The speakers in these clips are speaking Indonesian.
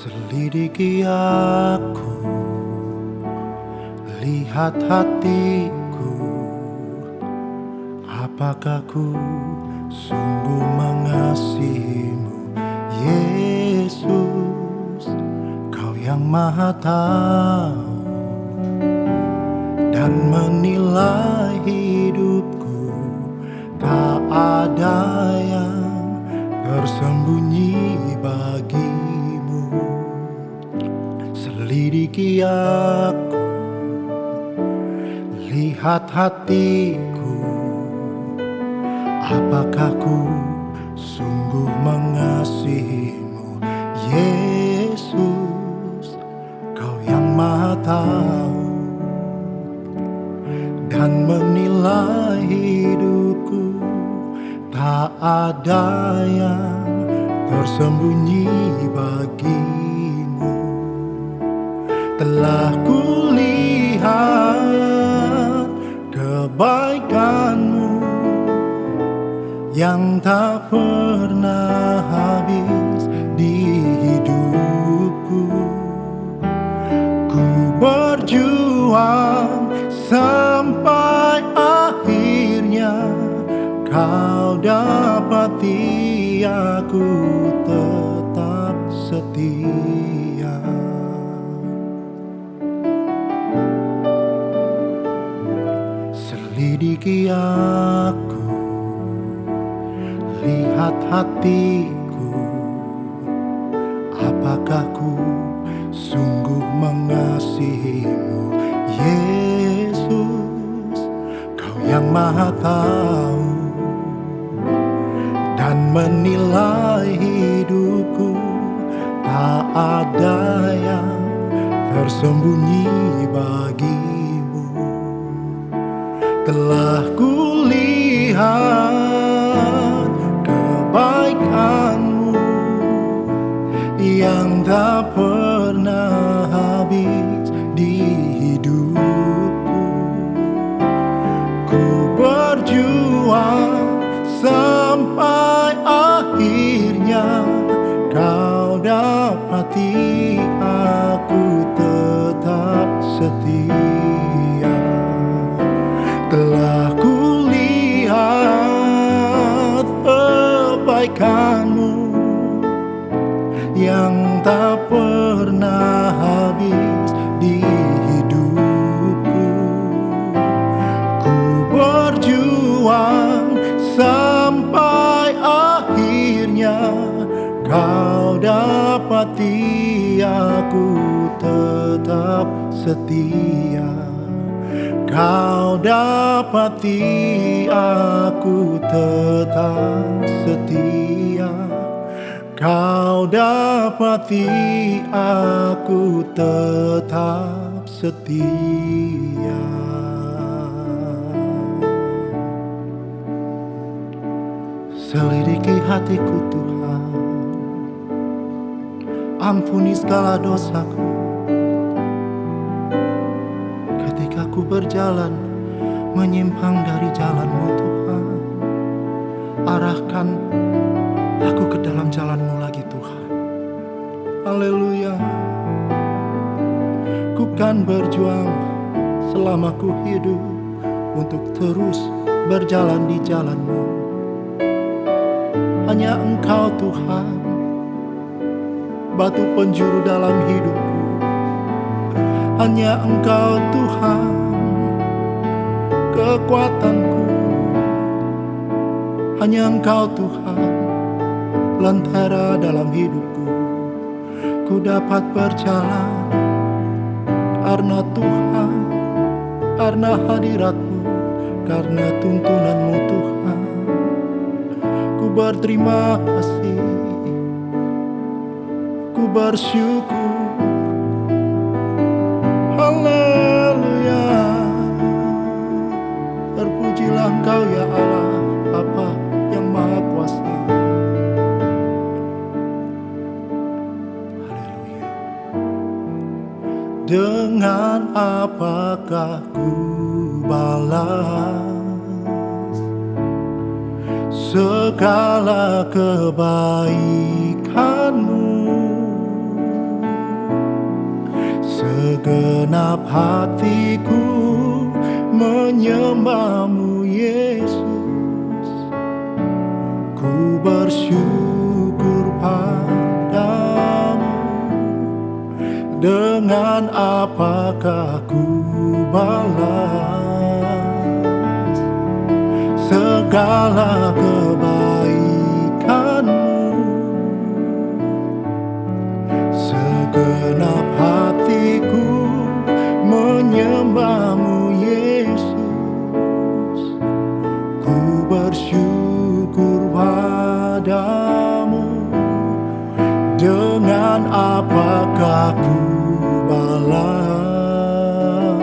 Selidiki aku, lihat hatiku, apakah ku sungguh mengasihimu, Yesus. Kau yang Maha Tahu dan menilai hidupku, tak ada yang tersembunyi bagimu. Selidiki aku, lihat hatiku, apakah ku sungguh mengasihimu, Yesus. Kau yang Maha Tahu dan menilai hidupku, tak ada yang tersembunyi bagimu. Telah kulihat kebaikanmu yang tak pernah habis di hidupku. Ku berjuang sampai akhirnya kau dapati aku tetap setia. Selidiki aku, lihat hatiku, apakah ku sungguh mengasihimu, Yesus. Kau yang Maha Tahu dan menilai hidupku, tak ada yang tersembunyi bagimu. Telah kulihat kebaikanmu yang tak pernah habis di hidupku. Ku berjuang sampai akhirnya kau dapati aku tetap setia. Telah kulihat kebaikanmu yang tak pernah habis di hidupku. Ku berjuang sampai akhirnya kau dapati aku tetap setia. Kau dapati aku tetap setia. Kau dapati aku tetap setia. Selidiki hatiku Tuhan, ampuni segala dosaku. Ketika ku berjalan menyimpang dari jalan-Mu Tuhan, arahkan aku ke dalam jalan-Mu lagi Tuhan. Haleluya. Ku kan berjuang selama ku hidup untuk terus berjalan di jalan-Mu. Hanya Engkau Tuhan, batu penjuru dalam hidupku. Hanya Engkau Tuhan, kekuatanku. Hanya Engkau Tuhan, lentera dalam hidupku. Ku dapat berjalan karena Tuhan, karena hadirat-Mu, karena tuntunan-Mu Tuhan. Ku berterima kasih, ku bersyukur. Haleluya. Terpujilah Engkau ya Allah, Bapa yang Maha Kuasa. Haleluya. Dengan apakah ku balas segala kebaikan-Mu? Segenap hatiku menyembah-Mu Yesus. Ku bersyukur padamu. Dengan apakah ku balas segala kebaikan-Mu? Segenap hatiku menyembah-Mu Yesus. Ku bersyukur padamu. Dengan apakah ku balas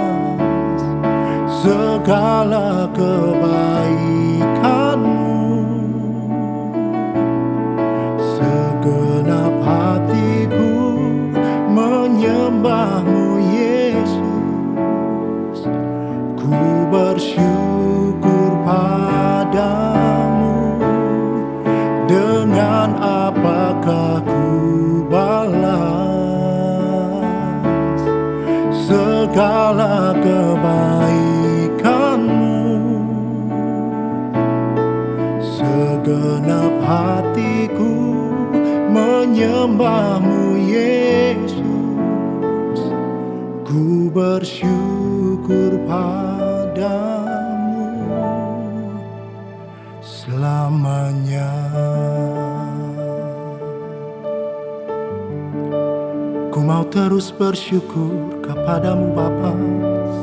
segala kebaikan-Mu? Segenap hatiku menyembah-Mu Yesus. Ku bersyukur padamu. Dengan apakah ku balas segala kebaikan-Mu? Segenap hatiku menyembah-Mu Yesus. Ku bersyukur padamu selamanya. Ku mau terus bersyukur kepadamu Bapa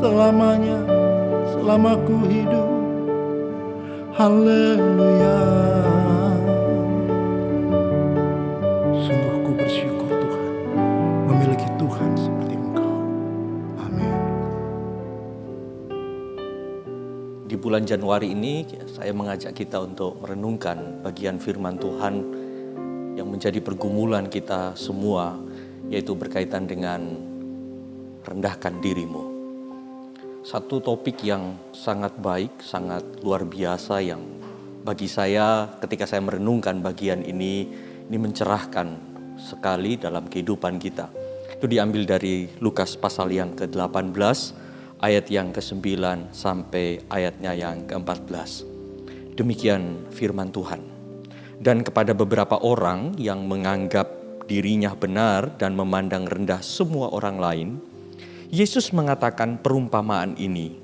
selamanya, selama ku hidup. Haleluya. Sungguh ku bersyukur Tuhan, memiliki Tuhan seperti Engkau. Amin. Di bulan Januari ini saya mengajak kita untuk merenungkan bagian firman Tuhan yang menjadi pergumulan kita semua, yaitu berkaitan dengan rendahkan dirimu. Satu topik yang sangat baik, sangat luar biasa yang bagi saya ketika saya merenungkan bagian ini mencerahkan sekali dalam kehidupan kita. Itu diambil dari Lukas pasal yang ke-18, ayat yang ke-9 sampai ayatnya yang ke-14. Demikian firman Tuhan. Dan kepada beberapa orang yang menganggap dirinya benar dan memandang rendah semua orang lain, Yesus mengatakan perumpamaan ini.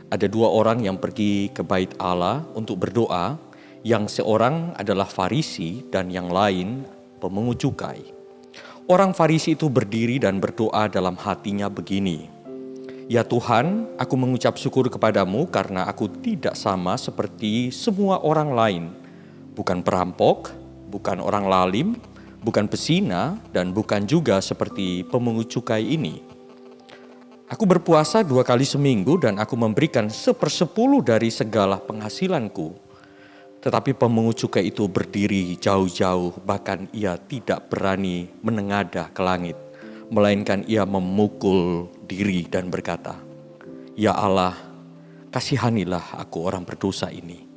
Ada dua orang yang pergi ke bait Allah untuk berdoa, yang seorang adalah Farisi dan yang lain pemungut cukai. Orang Farisi itu berdiri dan berdoa dalam hatinya begini, "Ya Tuhan, aku mengucap syukur kepadamu karena aku tidak sama seperti semua orang lain, bukan perampok, bukan orang lalim, bukan pesina, dan bukan juga seperti pemungut cukai ini. Aku berpuasa 2 kali seminggu dan aku memberikan 1/10 dari segala penghasilanku." Tetapi pemungut cukai itu berdiri jauh-jauh, bahkan ia tidak berani menengadah ke langit, melainkan ia memukul diri dan berkata, "Ya Allah, kasihanilah aku orang berdosa ini."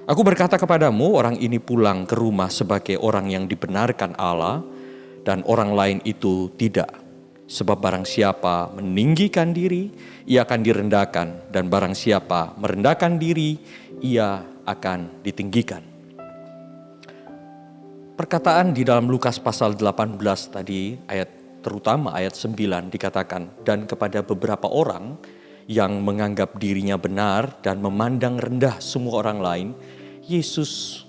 Aku berkata kepadamu, orang ini pulang ke rumah sebagai orang yang dibenarkan Allah, dan orang lain itu tidak. Sebab barang siapa meninggikan diri, ia akan direndahkan, dan barang siapa merendahkan diri, ia akan ditinggikan. Perkataan di dalam Lukas pasal 18 tadi, terutama ayat 9 dikatakan, dan kepada beberapa orang yang menganggap dirinya benar dan memandang rendah semua orang lain, Yesus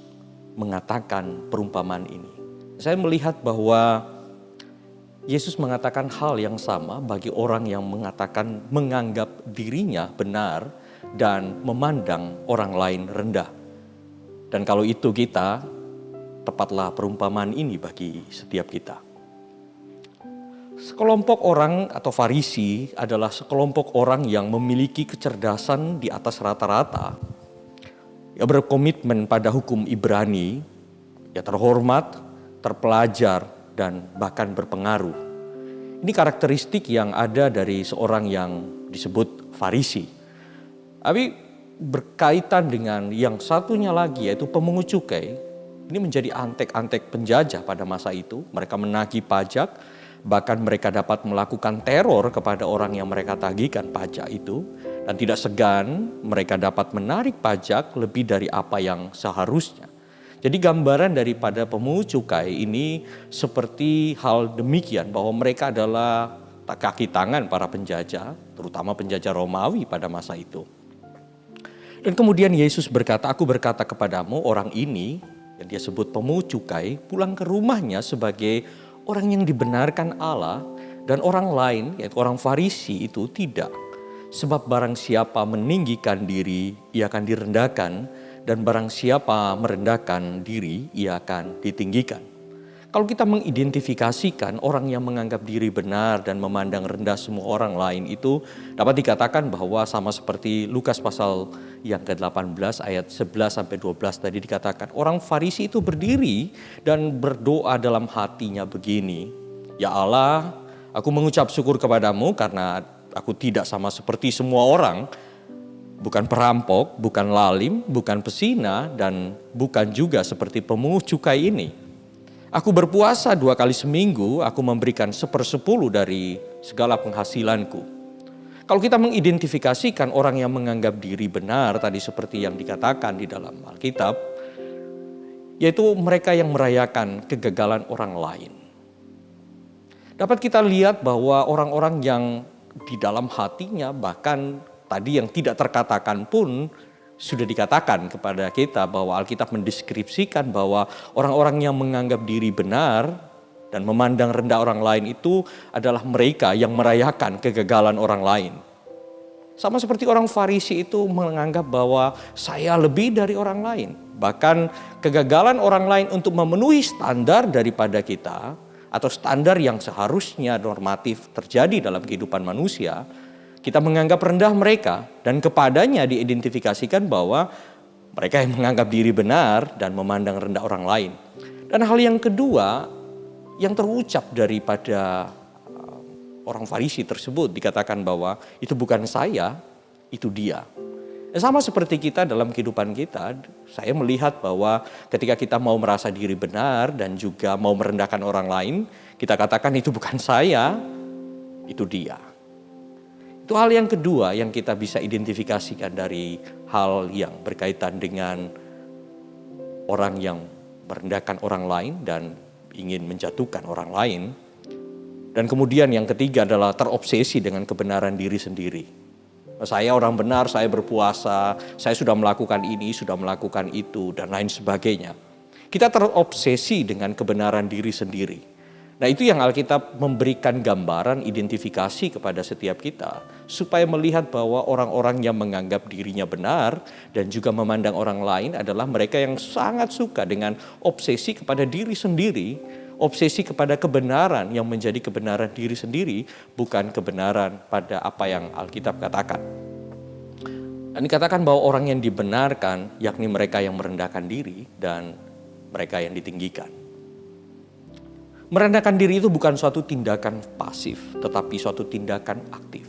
mengatakan perumpamaan ini. Saya melihat bahwa Yesus mengatakan hal yang sama bagi orang yang menganggap dirinya benar dan memandang orang lain rendah. Dan kalau itu kita, tepatlah perumpamaan ini bagi setiap kita. Sekelompok orang atau Farisi adalah sekelompok orang yang memiliki kecerdasan di atas rata-rata. Ya, berkomitmen pada hukum Ibrani, ya terhormat, terpelajar, dan bahkan berpengaruh. Ini karakteristik yang ada dari seorang yang disebut Farisi. Tapi berkaitan dengan yang satunya lagi, yaitu pemungut cukai. Ini menjadi antek-antek penjajah pada masa itu. Mereka menagih pajak, Bahkan mereka dapat melakukan teror kepada orang yang mereka tagihkan pajak itu. Dan tidak segan mereka dapat menarik pajak lebih dari apa yang seharusnya. Jadi gambaran daripada pemungut cukai ini seperti hal demikian, bahwa mereka adalah kaki tangan para penjajah, terutama penjajah Romawi pada masa itu. Dan kemudian Yesus berkata, "Aku berkata kepadamu, orang ini," yang dia sebut pemungut cukai, "pulang ke rumahnya sebagai orang yang dibenarkan Allah, dan orang lain, yaitu orang Farisi itu tidak. Sebab barang siapa meninggikan diri, ia akan direndahkan, dan barang siapa merendahkan diri, ia akan ditinggikan." Kalau kita mengidentifikasikan orang yang menganggap diri benar dan memandang rendah semua orang lain itu dapat dikatakan bahwa sama seperti Lukas pasal yang ke-18 ayat 11-12 tadi dikatakan, orang Farisi itu berdiri dan berdoa dalam hatinya begini, "Ya Allah, aku mengucap syukur kepadamu karena aku tidak sama seperti semua orang, bukan perampok, bukan lalim, bukan pesina, dan bukan juga seperti pemungut cukai ini. Aku berpuasa 2 kali seminggu, aku memberikan 1/10 dari segala penghasilanku." Kalau kita mengidentifikasikan orang yang menganggap diri benar tadi seperti yang dikatakan di dalam Alkitab, yaitu mereka yang merayakan kegagalan orang lain. Dapat kita lihat bahwa orang-orang yang di dalam hatinya bahkan tadi yang tidak terkatakan pun sudah dikatakan kepada kita bahwa Alkitab mendeskripsikan bahwa orang-orang yang menganggap diri benar dan memandang rendah orang lain itu adalah mereka yang merayakan kegagalan orang lain. Sama seperti orang Farisi itu menganggap bahwa saya lebih dari orang lain. Bahkan kegagalan orang lain untuk memenuhi standar daripada kita atau standar yang seharusnya normatif terjadi dalam kehidupan manusia, kita menganggap rendah mereka dan kepadanya diidentifikasikan bahwa mereka yang menganggap diri benar dan memandang rendah orang lain. Dan hal yang kedua yang terucap daripada orang Farisi tersebut dikatakan bahwa itu bukan saya, itu dia. Sama seperti kita dalam kehidupan kita, saya melihat bahwa ketika kita mau merasa diri benar dan juga mau merendahkan orang lain, kita katakan itu bukan saya, itu dia. Itu hal yang kedua yang kita bisa identifikasikan dari hal yang berkaitan dengan orang yang merendahkan orang lain dan ingin menjatuhkan orang lain. Dan kemudian yang ketiga adalah terobsesi dengan kebenaran diri sendiri. Saya orang benar, saya berpuasa, saya sudah melakukan ini, sudah melakukan itu, dan lain sebagainya. Kita terobsesi dengan kebenaran diri sendiri. Nah, itu yang Alkitab memberikan gambaran identifikasi kepada setiap kita, supaya melihat bahwa orang-orang yang menganggap dirinya benar dan juga memandang orang lain adalah mereka yang sangat suka dengan obsesi kepada diri sendiri, obsesi kepada kebenaran yang menjadi kebenaran diri sendiri, bukan kebenaran pada apa yang Alkitab katakan. Dan dikatakan bahwa orang yang dibenarkan yakni mereka yang merendahkan diri dan mereka yang ditinggikan. Merendahkan diri itu bukan suatu tindakan pasif, tetapi suatu tindakan aktif.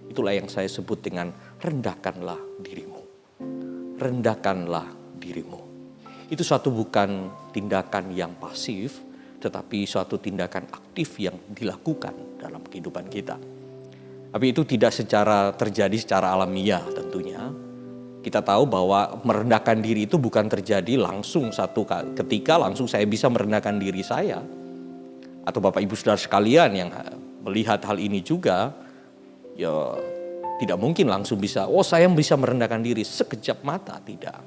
Itulah yang saya sebut dengan rendahkanlah dirimu. Rendahkanlah dirimu. Itu suatu bukan tindakan yang pasif, tetapi suatu tindakan aktif yang dilakukan dalam kehidupan kita. Tapi itu tidak terjadi secara alamiah tentunya. Kita tahu bahwa merendahkan diri itu bukan terjadi langsung satu ketika langsung saya bisa merendahkan diri saya. Atau Bapak Ibu Saudara sekalian yang melihat hal ini juga, ya tidak mungkin langsung bisa, saya bisa merendahkan diri sekejap mata, tidak.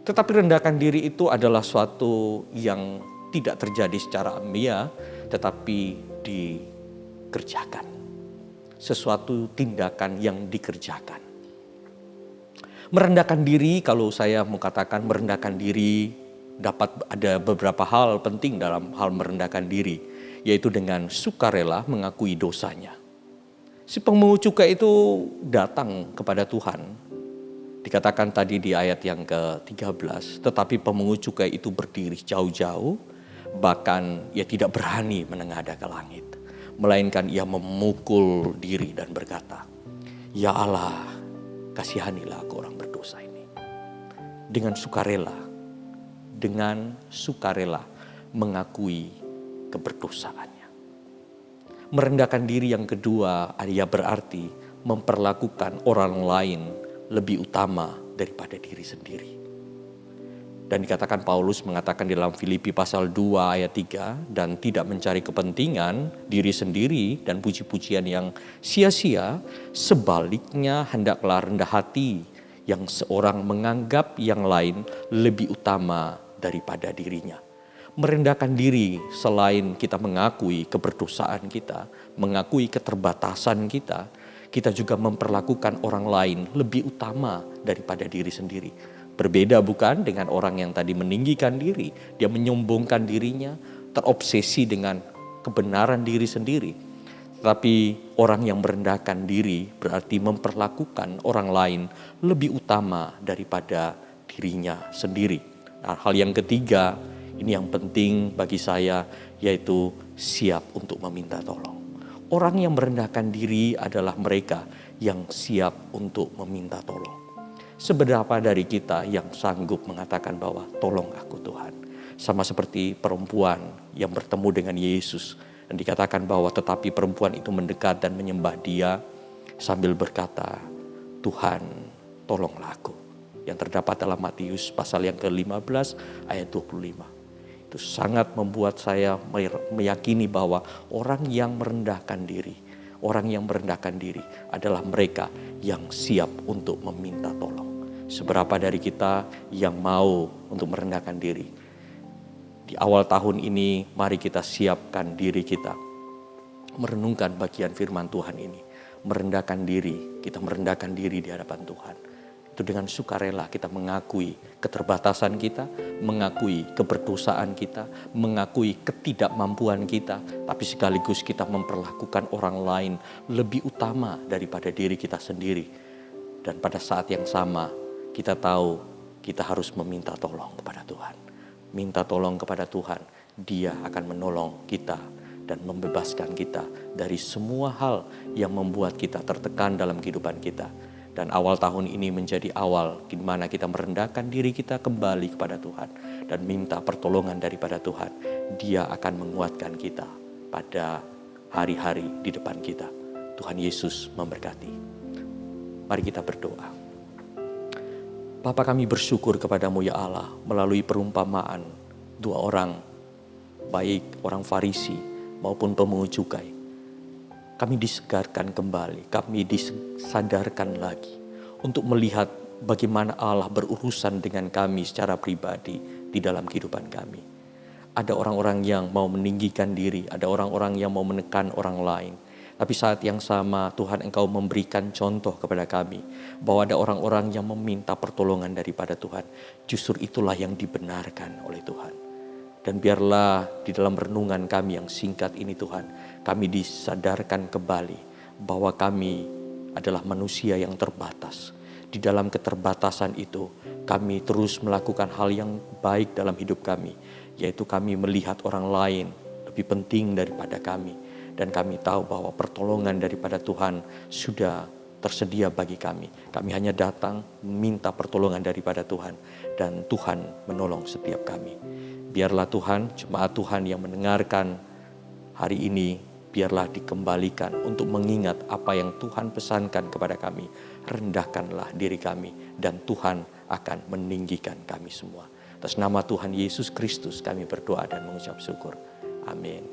Tetapi rendahkan diri itu adalah suatu yang tidak terjadi secara alamiah, tetapi dikerjakan. Sesuatu tindakan yang dikerjakan. Merendahkan diri, kalau saya mau katakan merendahkan diri, dapat ada beberapa hal penting dalam hal merendahkan diri, yaitu dengan sukarela mengakui dosanya. Si pemungut cukai itu datang kepada Tuhan. Dikatakan tadi di ayat yang ke-13, tetapi pemungut cukai itu berdiri jauh-jauh, bahkan ia tidak berani menengadah ke langit. Melainkan ia memukul diri dan berkata, "Ya Allah, kasihanilah aku orang berdosa ini." Dengan sukarela mengakui keberdosaannya. Merendahkan diri yang kedua, ya berarti memperlakukan orang lain lebih utama daripada diri sendiri. Dan dikatakan Paulus mengatakan di dalam Filipi pasal 2 ayat 3, dan tidak mencari kepentingan diri sendiri dan puji-pujian yang sia-sia, sebaliknya hendaklah rendah hati, yang seorang menganggap yang lain lebih utama daripada dirinya. Merendahkan diri selain kita mengakui keberdosaan kita, mengakui keterbatasan kita, kita juga memperlakukan orang lain lebih utama daripada diri sendiri. Berbeda bukan dengan orang yang tadi meninggikan diri, dia menyombongkan dirinya, terobsesi dengan kebenaran diri sendiri. Tetapi orang yang merendahkan diri berarti memperlakukan orang lain lebih utama daripada dirinya sendiri. Nah, hal yang ketiga, ini yang penting bagi saya, yaitu siap untuk meminta tolong. Orang yang merendahkan diri adalah mereka yang siap untuk meminta tolong. Seberapa dari kita yang sanggup mengatakan bahwa tolong aku Tuhan. Sama seperti perempuan yang bertemu dengan Yesus. Dan dikatakan bahwa tetapi perempuan itu mendekat dan menyembah dia sambil berkata, Tuhan tolonglah aku. Yang terdapat dalam Matius pasal yang ke-15 ayat 25. Itu sangat membuat saya meyakini bahwa orang yang merendahkan diri adalah mereka yang siap untuk meminta tolong. Seberapa dari kita yang mau untuk merendahkan diri? Di awal tahun ini, mari kita siapkan diri kita. Merenungkan bagian firman Tuhan ini. Merendahkan diri, kita merendahkan diri di hadapan Tuhan. Itu dengan sukarela kita mengakui keterbatasan kita, mengakui keberdosaan kita, mengakui ketidakmampuan kita, tapi sekaligus kita memperlakukan orang lain lebih utama daripada diri kita sendiri. Dan pada saat yang sama, kita tahu kita harus meminta tolong kepada Tuhan. Minta tolong kepada Tuhan, Dia akan menolong kita dan membebaskan kita dari semua hal yang membuat kita tertekan dalam kehidupan kita. Dan awal tahun ini menjadi awal di mana kita merendahkan diri kita kembali kepada Tuhan dan minta pertolongan daripada Tuhan. Dia akan menguatkan kita pada hari-hari di depan kita. Tuhan Yesus memberkati. Mari kita berdoa. Bapa, kami bersyukur kepadamu ya Allah melalui perumpamaan dua orang, baik orang Farisi maupun pemungut cukai. Kami disegarkan kembali, kami disadarkan lagi untuk melihat bagaimana Allah berurusan dengan kami secara pribadi di dalam kehidupan kami. Ada orang-orang yang mau meninggikan diri, ada orang-orang yang mau menekan orang lain. Tapi saat yang sama Tuhan Engkau memberikan contoh kepada kami bahwa ada orang-orang yang meminta pertolongan daripada Tuhan. Justru itulah yang dibenarkan oleh Tuhan. Dan biarlah di dalam renungan kami yang singkat ini Tuhan, kami disadarkan kembali bahwa kami adalah manusia yang terbatas. Di dalam keterbatasan itu kami terus melakukan hal yang baik dalam hidup kami, yaitu kami melihat orang lain lebih penting daripada kami. Dan kami tahu bahwa pertolongan daripada Tuhan sudah tersedia bagi kami. Kami hanya datang minta pertolongan daripada Tuhan. Dan Tuhan menolong setiap kami. Biarlah Tuhan, jemaat Tuhan yang mendengarkan hari ini, biarlah dikembalikan untuk mengingat apa yang Tuhan pesankan kepada kami. Rendahkanlah diri kami dan Tuhan akan meninggikan kami semua. Atas nama Tuhan Yesus Kristus kami berdoa dan mengucap syukur. Amin.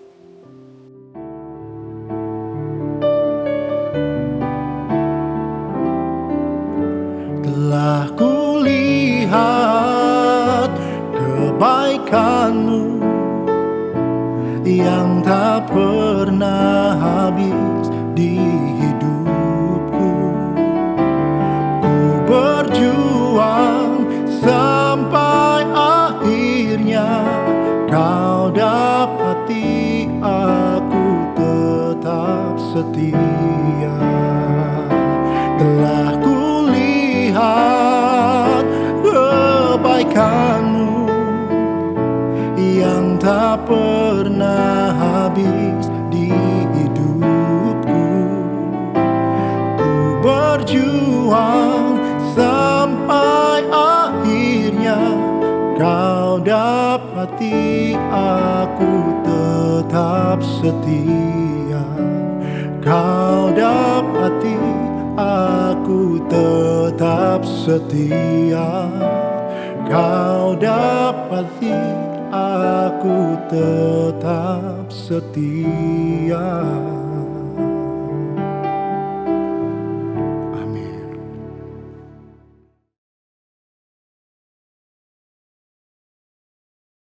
Telah kulihat kebaikan-Mu yang tak pernah habis di hidupku. Ku berjuang sampai akhirnya Kau dapati aku tetap setia. Telah kulihat kebaikan-Mu yang tak pernah habis di hidupku. Ku berjuang sampai akhirnya Kau dapati aku tetap setia. tetap setia. Kau dapati aku tetap setia.